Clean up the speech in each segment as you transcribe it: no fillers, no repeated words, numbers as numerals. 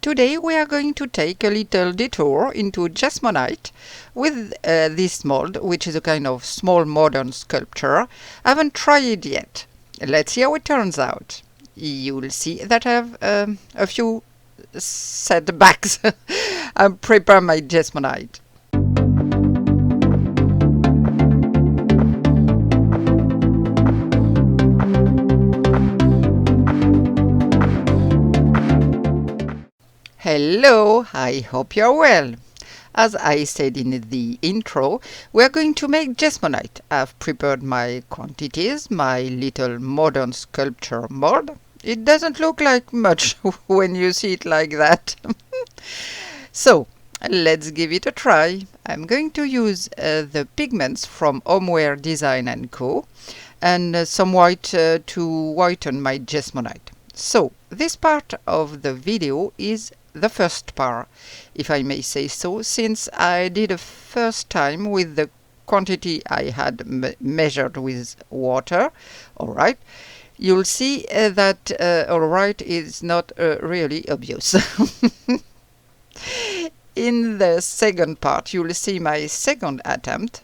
Today we are going to take a little detour into Jesmonite with this mold, which is a kind of small modern sculpture. I haven't tried it yet. Let's see how it turns out. You'll see that I have a few setbacks. I prepare my Jesmonite. Hello, I hope you're well. As I said in the intro, we are going to make Jesmonite. I've prepared my quantities, my little modern sculpture mold. It doesn't look like much when you see it like that. So, let's give it a try. I'm going to use the pigments from HomewareDesign and Co. and some white to whiten my Jesmonite. So, this part of the video is the first part, if I may say so, since I did a first time with the quantity I had measured with water. Alright, you'll see that alright is not really obvious. In the second part, you'll see my second attempt.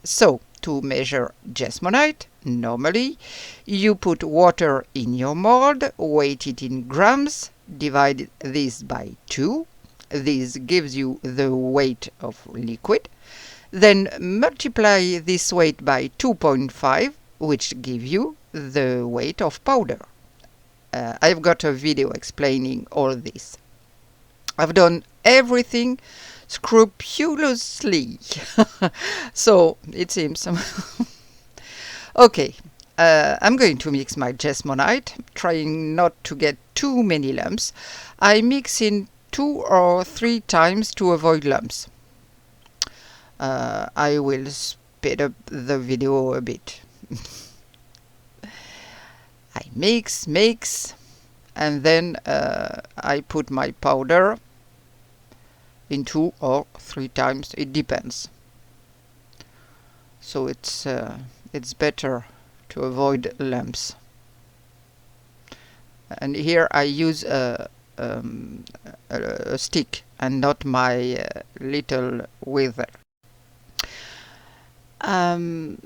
So, to measure Jesmonite, normally you put water in your mold, weight it in grams, divide this by 2. This gives you the weight of liquid. Then multiply this weight by 2.5, which gives you the weight of powder. I've got a video explaining all this. I've done everything scrupulously. So it seems. Okay. I'm going to mix my Jesmonite, trying not to get too many lumps. I mix in 2 or 3 times to avoid lumps. I will speed up the video a bit. I mix, and then I put my powder in 2 or 3 times. It depends. So it's better to avoid lumps. And here I use a stick and not my little wither. I'll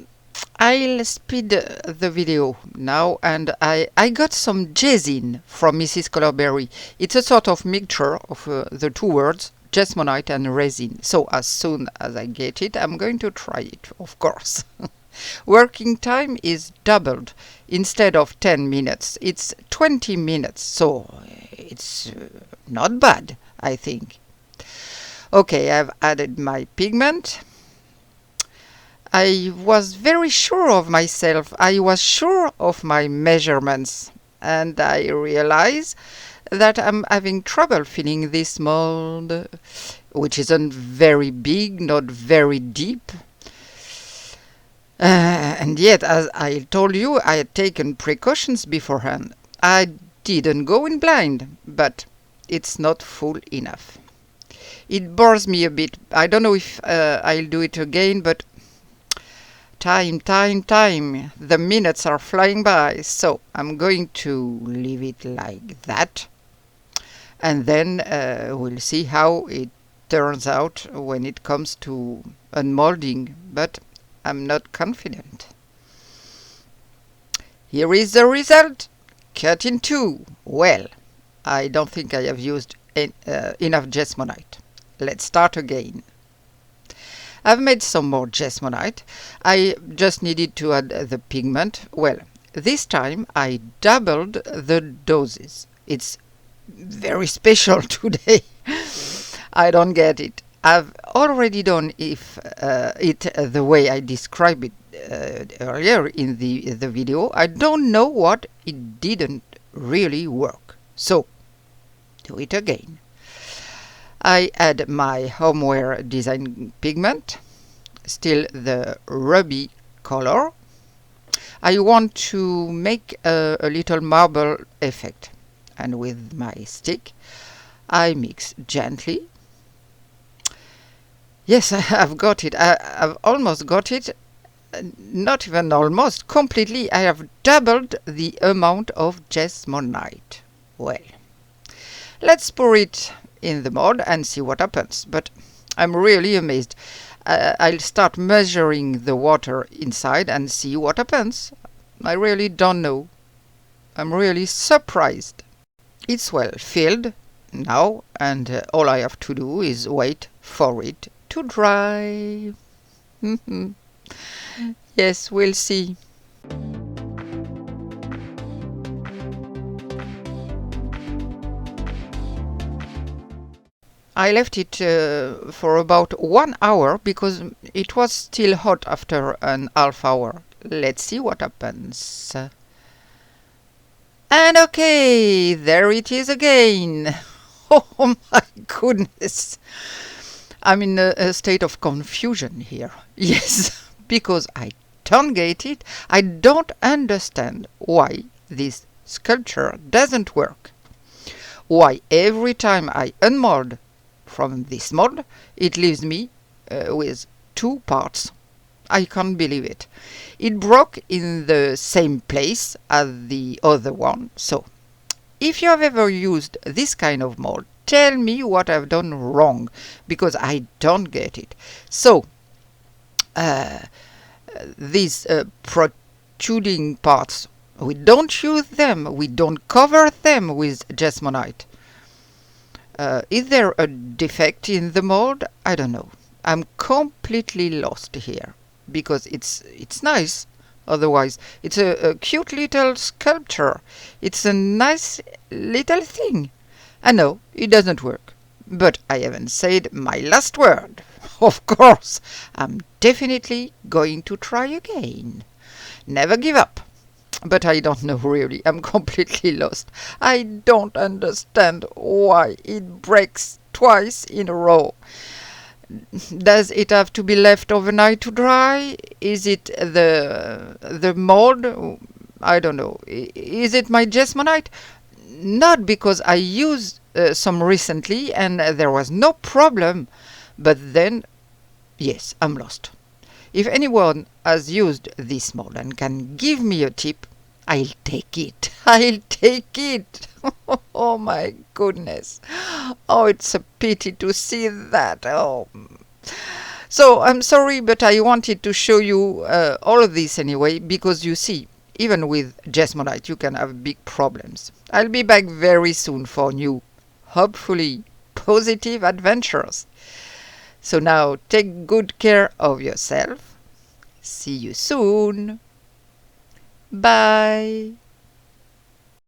speed the video now, and I got some resin from Mrs. Colorberry. It's a sort of mixture of the two words, Jesmonite and resin. So as soon as I get it, I'm going to try it, of course. Working time is doubled. Instead of 10 minutes, it's 20 minutes, so it's not bad, I think. Okay, I've added my pigment. I was very sure of myself. I was sure of my measurements, and I realize that I'm having trouble filling this mold, which isn't very big, not very deep. And yet, as I told you, I had taken precautions beforehand. I didn't go in blind, but it's not full enough. It bores me a bit. I don't know if I'll do it again, but time. The minutes are flying by, so I'm going to leave it like that. And then we'll see how it turns out when it comes to unmolding. But I'm not confident. Here is the result. Cut in 2. Well, I don't think I have used enough Jesmonite. Let's start again. I've made some more Jesmonite. I just needed to add the pigment. Well, this time I doubled the doses. It's very special today. I don't get it. I've already done it the way I described it earlier in the video. I don't know what it didn't really work. So, do it again. I add my HomewareDesign pigment, still the ruby color. I want to make a little marble effect, and with my stick I mix gently. Yes, I've got it. I've almost got it. Not even almost, completely. I have doubled the amount of Jesmonite. Well, Let's pour it in the mold and see what happens. But I'm really amazed. I'll start measuring the water inside and see what happens. I really don't know. I'm really surprised. It's well filled now, and all I have to do is wait for it to dry. Yes, we'll see. I left it for about 1 hour because it was still hot after an half hour. Let's see what happens. And okay, there it is again. Oh my goodness. I'm in a state of confusion here. Yes, because I don't get it. I don't understand why this sculpture doesn't work. Why every time I unmold from this mold, it leaves me with 2 parts. I can't believe it. It broke in the same place as the other one. So, if you have ever used this kind of mold, tell me what I've done wrong, because I don't get it. So, these protruding parts, we don't use them. We don't cover them with Jesmonite. Is there a defect in the mold? I don't know. I'm completely lost here, because it's nice. Otherwise, it's a cute little sculpture. It's a nice little thing. I know it doesn't work, but I haven't said my last word. Of course, I'm definitely going to try again. Never give up. But I don't know really. I'm completely lost. I don't understand why it breaks twice in a row. Does it have to be left overnight to dry? Is it the mold? I don't know. Is it my Jesmonite? Not, because I used some recently and there was no problem. But then, yes, I'm lost. If anyone has used this mold and can give me a tip, I'll take it. I'll take it. Oh my goodness. Oh, it's a pity to see that. Oh. So I'm sorry, but I wanted to show you all of this anyway, because you see, even with Jesmonite, you can have big problems. I'll be back very soon for new, hopefully positive adventures. So now take good care of yourself. See you soon. Bye.